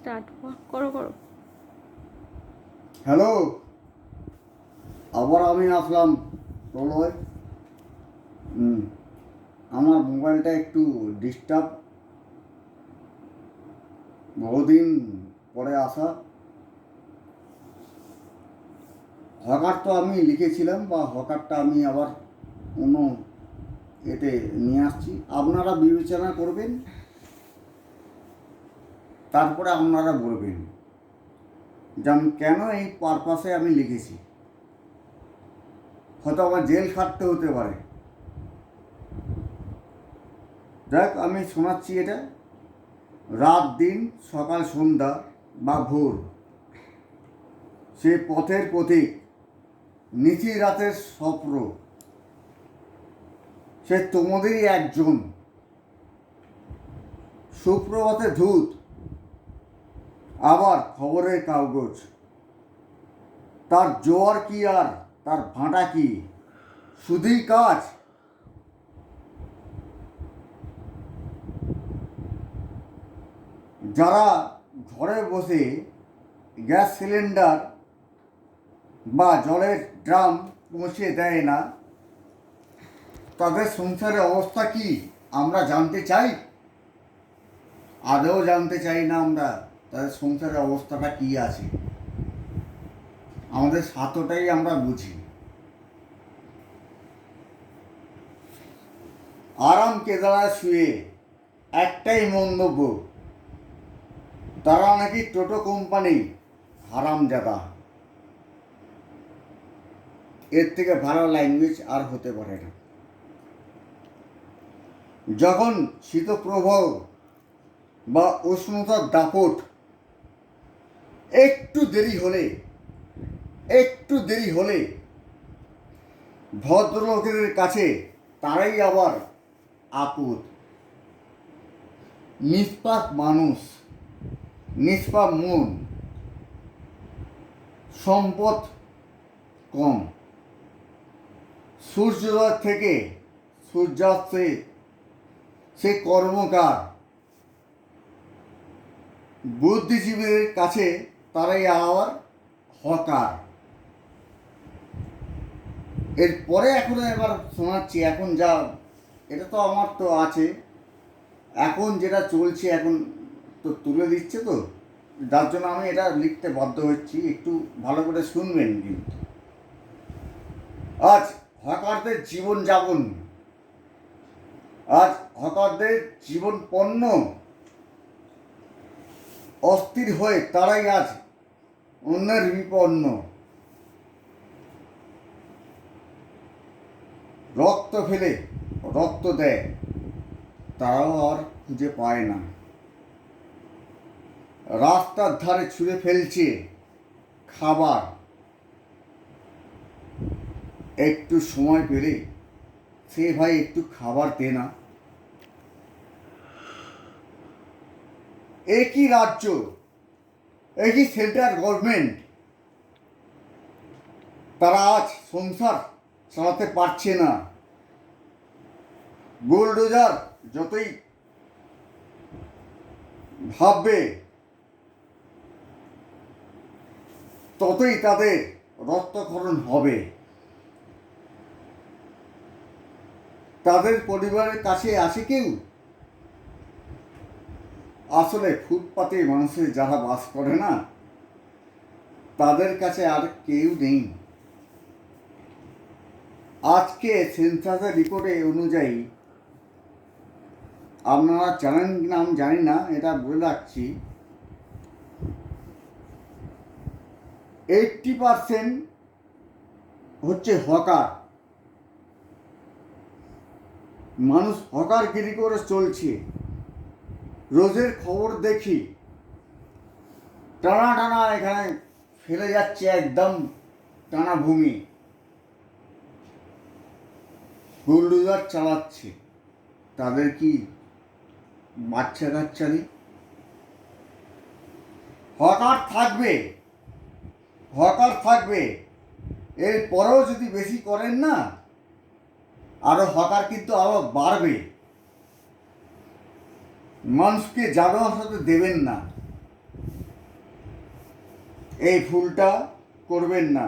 Start করো করো। Hello, আবার আমি আসলাম প্রলয়। আমার মোবাইলটা একটু ডিস্টার্ব, বহুদিন পরে আসা। হকার তো আমি লিখেছিলাম, বা হকারটা আমি আবার অন্য এতে নিয়ে আসছি। আপনারা বিবেচনা করবেন, তারপরে আপনারা বলবেন যে আমি কেন এই পারপাসে আমি লিখেছি। হয়তো আমার জেল খাটতে হতে পারে। দেখ, আমি শোনাচ্ছি এটা। রাত দিন, সকাল সন্ধ্যা বা ভোর, সে পথের পথিক, নিচি রাতের স্বপ্ন, সে তোমাদেরই একজন। সুপ্রভাতে ধূত, আবার খবরের কাগজ। তার জোয়ার কি আর তার ভাঁটা কি, শুধুই কাজ। যারা ঘরে বসে গ্যাস সিলিন্ডার বা জলের ড্রাম পৌঁছে দেয় না, তাদের সংসারের অবস্থা কি আমরা জানতে চাই? আদৌ জানতে চাই না আমরা তাদের সংসারের অবস্থাটা কি আছে। আমাদের স্বার্থটাই আমরা বুঝি। আরাম কেদারায় শুয়ে একটাই মন্তব্য, তারা নাকি টোটো কোম্পানি হারামজাদা। এর থেকে ভালো ল্যাঙ্গুয়েজ আর হতে পারে না। যখন শীতপ্রবাহ বা উষ্ণতার দাপট একটু দেরি হলে ভদ্রলোকের কাছে তারাই আবার আপদ। নিষ্পাপ মানুষ, নিষ্পাপ মন, সম্পদ কম। সূর্যোদয় থেকে সূর্যাস্তে সে কর্মকার। বুদ্ধিজীবীদের কাছে তারাই আবার হকার। এরপরে এখন এবার শোনাচ্ছি, এখন যা, এটা তো আমার তো আছে, এখন যেটা চলছে এখন তো তুলে দিচ্ছে, তো যার জন্য আমি এটা লিখতে বাধ্য হচ্ছি। একটু ভালো করে শুনবেন কিন্তু। আজ হকারদের জীবনযাপন, আজ হকারদের জীবন পণ্য। অস্থির হয়ে তারাই আজ অন্যের বিপন্ন। রক্ত ফেলে রক্ত দেয়, তারাও আর খুঁজে পায় না। রাস্তার ধারে ছুঁড়ে ফেলছে খাবার, একটু সময় পেলে সে ভাই একটু খাবার দে না। একই রাজ্য, একই সেন্ট্রাল গভর্নমেন্ট, তারা আজ সংসার চালাতে পারছে না। বুলডোজার যতই ভাববে, ততই তাদের রক্তক্ষরণ হবে। তাদের পরিবারের কাছে আসে কেউ? আসলে ফুটপাতে মানুষের যারা বাস করে না, তাদের কাছে আর কেউ নেই। আজকে সেন্সাসের রিপোর্টে অনুযায়ী, আপনারা জানেন কিনা আমি জানি না, এটা বলে রাখছি, 80% হচ্ছে হকার। মানুষ হকারগিরি করে চলছে। রোজের খবর দেখি, টানা টানা এখানে ফেলে যাচ্ছে, একদম টানা ভূমি, বুলডোজার চালাচ্ছে। তাদের কি বাচ্চা কাচ্চা নেই? হকার থাকবে, হকার থাকবে। এরপরেও যদি বেশি করেন না, আরো হকার কিন্তু আরো বাড়বে। মানুষকে জানোয়ার সাথে দেবেন না। এই ভুলটা করবেন না।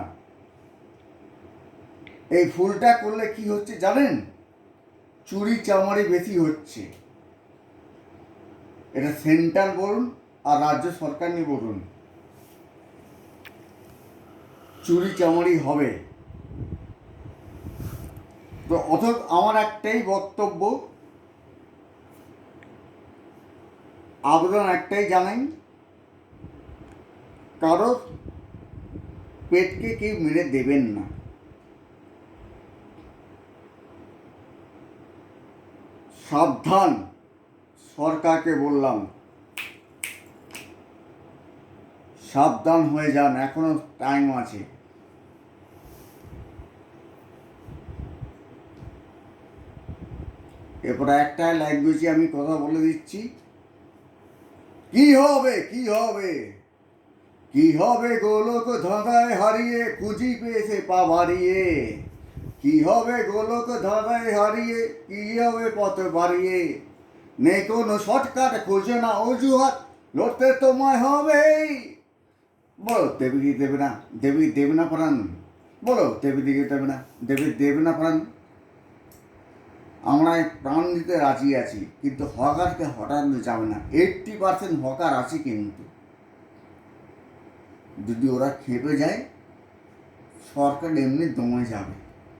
এই ভুলটা করলে কি হচ্ছে জানেন? চুরি চামারি বেশি হচ্ছে। এটা সেন্ট্রাল বলুন আর রাজ্য সরকার নিয়ে বলুন, চুরি চামারি হবে। তো অথচ আমার একটাই বক্তব্য, আবেদন একটাই জানাই, কারো পেটকে কেউ মেরে দেবেন না। সাবধান, সরকারকে বললাম, সাবধান হয়ে যান, এখনো টাইম আছে। এরপরে একটা ল্যাঙ্গুয়েজে আমি কথা বলে দিচ্ছি। কি হবে, কি হবে, কি হবে গোলক ধাঁধায় হারিয়ে, খুঁজি পেয়েছে পা বাড়িয়ে। কি হবে গোলক ধাঁধায় হারিয়ে, কি হবে পথ বাড়িয়ে। নেই কোনো শর্টকাট, খোঁজে না অজুহাত, লড়তে তোমায় হবেই। বলো দেবী কি দেবে না, দেবী দেবে না প্রাণ, বলো দেবী দিকে দেবে না, দেবী দেবে না প্রাণ। আমরা প্রাণ দিতে রাজি আছি, কিন্তু হকারকে হটানো যাবে না। 80% হকার আছে, কিন্তু যদি ওরা খেপে যায় সরকার এমনি দমে যাবে।